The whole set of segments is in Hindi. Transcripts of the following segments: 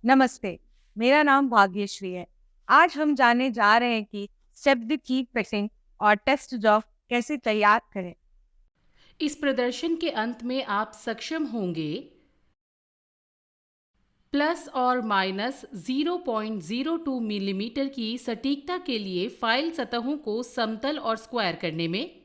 नमस्ते, मेरा नाम भाग्यश्री है। आज हम जानने जा रहे हैं कि शब्द की फिशिंग और टेस्ट जॉब कैसे तैयार करें। इस प्रदर्शन के अंत में आप सक्षम होंगे प्लस और माइनस 0.02 मिलीमीटर की सटीकता के लिए फाइल सतहों को समतल और स्क्वायर करने में,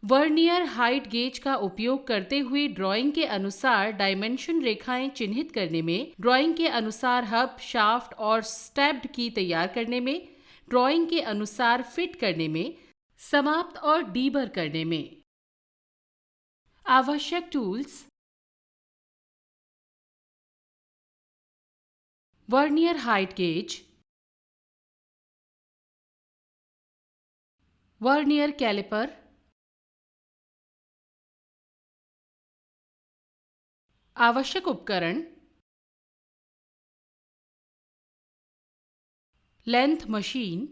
वर्नियर हाइट गेज का उपयोग करते हुए ड्राइंग के अनुसार डायमेंशन रेखाएं चिन्हित करने में, ड्राइंग के अनुसार हब, शाफ्ट और स्टेप्ड की तैयार करने में, ड्राइंग के अनुसार फिट करने में, समाप्त और डीबर करने में। आवश्यक tools: vernier height gauge, vernier caliper, आवश्यक उपकरण: लेंथ मशीन,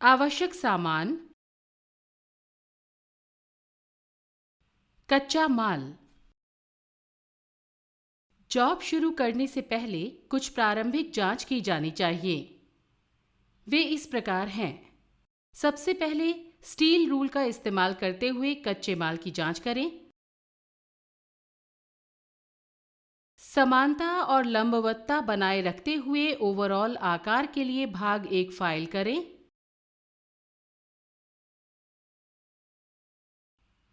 आवश्यक सामान, कच्चा माल। जॉब शुरू करने से पहले कुछ प्रारंभिक जांच की जानी चाहिए। वे इस प्रकार हैं। सबसे पहले स्टील रूल का इस्तेमाल करते हुए कच्चे माल की जांच करें। समानता और लंबवतता बनाए रखते हुए ओवरऑल आकार के लिए भाग एक फाइल करें।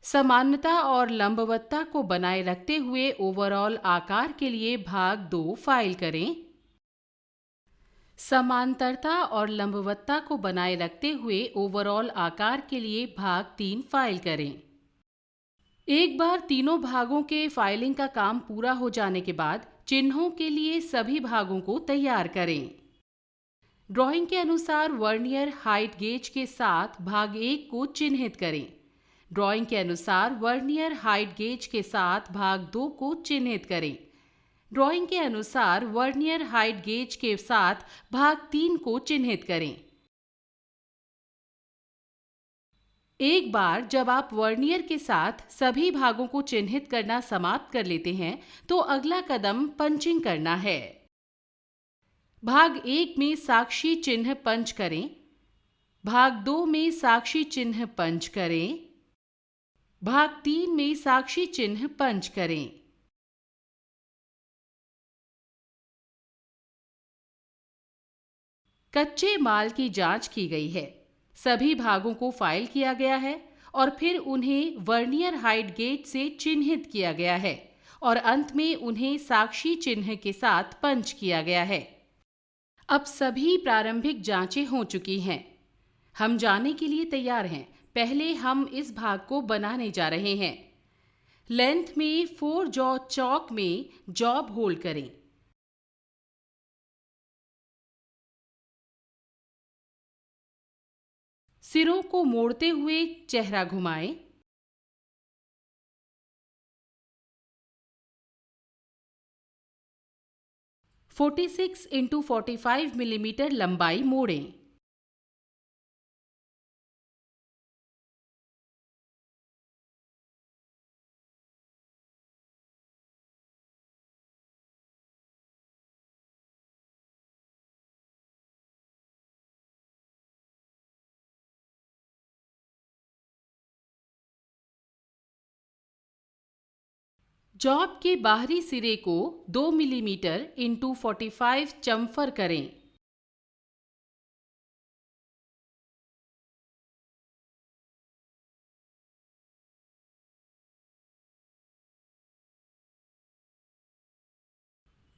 समानता और लंबवतता को बनाए रखते हुए ओवरऑल आकार के लिए भाग दो फाइल करें। समांतरता और लंबवतता को बनाए रखते हुए ओवरऑल आकार के लिए भाग 3 फाइल करें। एक बार तीनों भागों के फाइलिंग का काम पूरा हो जाने के बाद चिन्हों के लिए सभी भागों को तैयार करें। ड्राइंग के अनुसार वर्नियर हाइट गेज के साथ भाग 1 को चिन्हित करें। ड्राइंग के अनुसार वर्नियर हाइट गेज के साथ भाग 2 को चिन्हित करें। ड्राइंग के अनुसार वर्नियर हाइट गेज के साथ भाग 3 को चिन्हित करें। एक बार जब आप वर्नियर के साथ सभी भागों को चिन्हित करना समाप्त कर लेते हैं, तो अगला कदम पंचिंग करना है। भाग 1 में साक्षी चिन्ह पंच करें। भाग 2 में साक्षी चिन्ह पंच करें। भाग 3 में साक्षी चिन्ह पंच करें। कच्चे माल की जांच की गई है। सभी भागों को फाइल किया गया है और फिर उन्हें वर्नियर हाइट गेज से चिन्हित किया गया है और अंत में उन्हें साक्षी चिन्ह के साथ पंच किया गया है। अब सभी प्रारंभिक जांचें हो चुकी हैं। हम जाने के लिए तैयार हैं। पहले हम इस भाग को बनाने जा रहे हैं। लेंथ में 4 जॉ चौक में जॉब होल्ड करें। सिरों को मोड़ते हुए चेहरा घुमाएं। 46 इंटू 45 मिलीमीटर लंबाई मोड़ें। जॉब के बाहरी सिरे को 2 मिलीमीटर इंटू 45 चम्फर करें।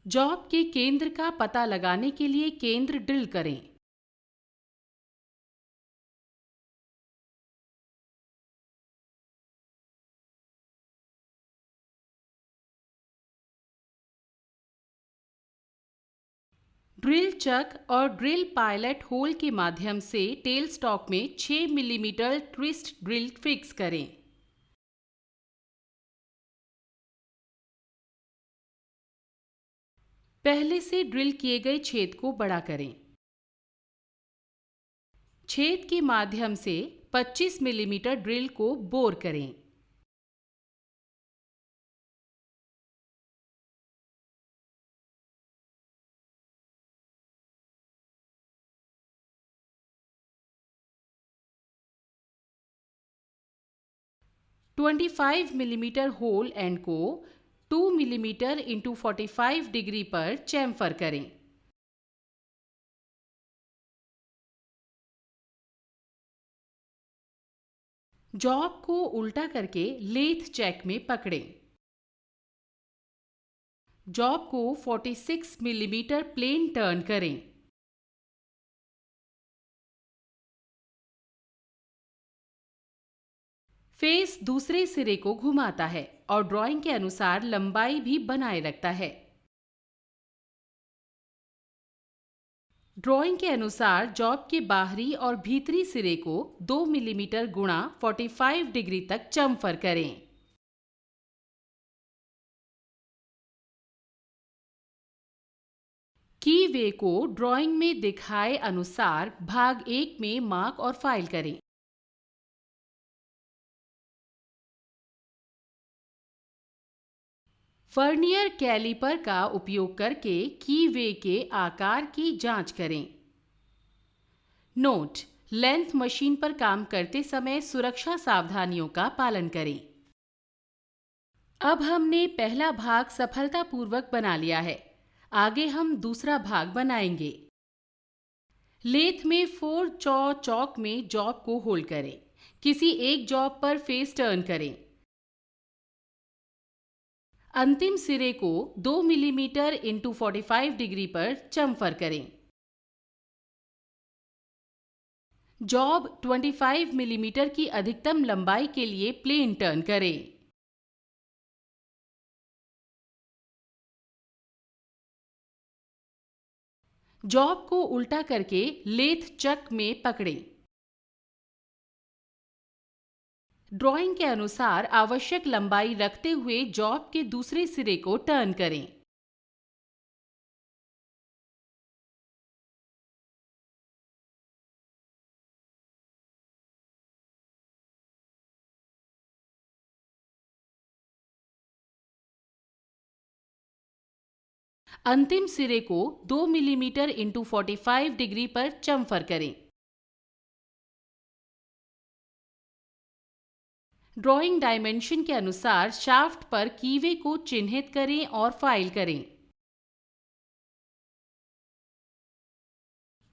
जॉब के केंद्र का पता लगाने के लिए केंद्र ड्रिल करें। ड्रिल चक और ड्रिल पायलट होल के माध्यम से टेल स्टॉक में 6 मिलीमीटर ट्विस्ट ड्रिल फिक्स करें। पहले से ड्रिल किए गए छेद को बड़ा करें। छेद के माध्यम से 25 मिलीमीटर ड्रिल को बोर करें। 25 मिलीमीटर होल एंड को 2 मिलीमीटर इंटू 45 डिग्री पर चैम्फर करें। जॉब को उल्टा करके लेथ चेक में पकड़ें। जॉब को 46 मिलीमीटर प्लेन टर्न करें। फेस दूसरे सिरे को घुमाता है और ड्राइंग के अनुसार लंबाई भी बनाए रखता है। ड्राइंग के अनुसार जॉब के बाहरी और भीतरी सिरे को 2 मिलीमीटर गुणा 45 डिग्री तक चम्फर करें। की वे को ड्राइंग में दिखाए अनुसार भाग 1 में मार्क और फाइल करें। वर्नियर कैलिपर का उपयोग करके की वे के आकार की जांच करें। नोट: लेंथ मशीन पर काम करते समय सुरक्षा सावधानियों का पालन करें। अब हमने पहला भाग सफलतापूर्वक बना लिया है। आगे हम दूसरा भाग बनाएंगे। लेथ में 4 जॉ चौक में जॉब को होल्ड करें। किसी एक जॉब पर फेस टर्न करें। अंतिम सिरे को 2 मिलीमीटर इंटू 45 डिग्री पर चम्फर करें। जॉब 25 मिलीमीटर की अधिकतम लंबाई के लिए प्लेन टर्न करें। जॉब को उल्टा करके लेथ चक में पकड़ें। ड्राइंग के अनुसार आवश्यक लंबाई रखते हुए जॉब के दूसरे सिरे को टर्न करें। अंतिम सिरे को 2 मिलीमीटर इंटू 45 डिग्री पर चम्फर करें। ड्राइंग डायमेंशन के अनुसार शाफ्ट पर कीवे को चिन्हित करें और फाइल करें।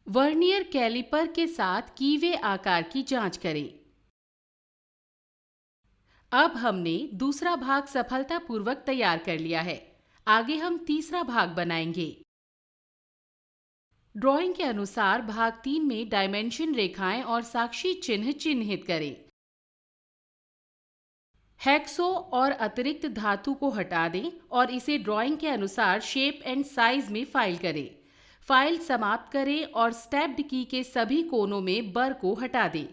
वर्नियर कैलिपर के साथ कीवे आकार की जांच करें। अब हमने दूसरा भाग सफलतापूर्वक तैयार कर लिया है। आगे हम तीसरा भाग बनाएंगे। ड्राइंग के अनुसार भाग 3 में डायमेंशन रेखाएं और साक्षी चिन्ह चिन्हित करें। हैक्सो और अतिरिक्त धातु को हटा दें और इसे ड्राइंग के अनुसार शेप एंड साइज में फाइल करें। फाइल समाप्त करें और स्टेप्ड की के सभी कोनों में बर को हटा दें।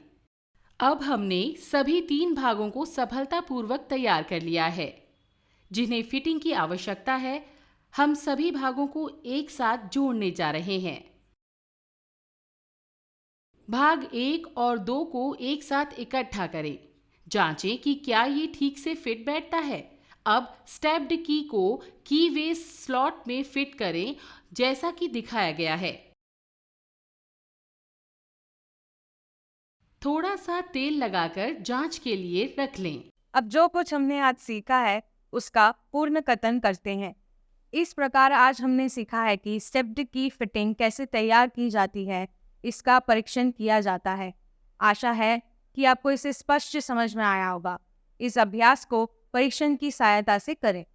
अब हमने सभी 3 भागों को सफलतापूर्वक तैयार कर लिया है। जिन्हें फिटिंग की आवश्यकता है, हम सभी भागों को एक साथ जोड़ने जा रहे हैं। भाग 1 और 2 को एक साथ इकट्ठा करें। जांचें कि क्या ये ठीक से फिट बैठता है। अब स्टेप्ड की को की वे स्लॉट में फिट करें जैसा कि दिखाया गया है। थोड़ा सा तेल लगाकर जांच के लिए रख लें। अब जो कुछ हमने आज सीखा है उसका पूर्ण कथन करते हैं। इस प्रकार आज हमने सीखा है कि स्टेप्ड की फिटिंग कैसे तैयार की जाती है, इसका परीक्षण किया जाता है। आशा है कि आपको इसे स्पष्ट समझ में आया होगा। इस अभ्यास को परीक्षण की सहायता से करें।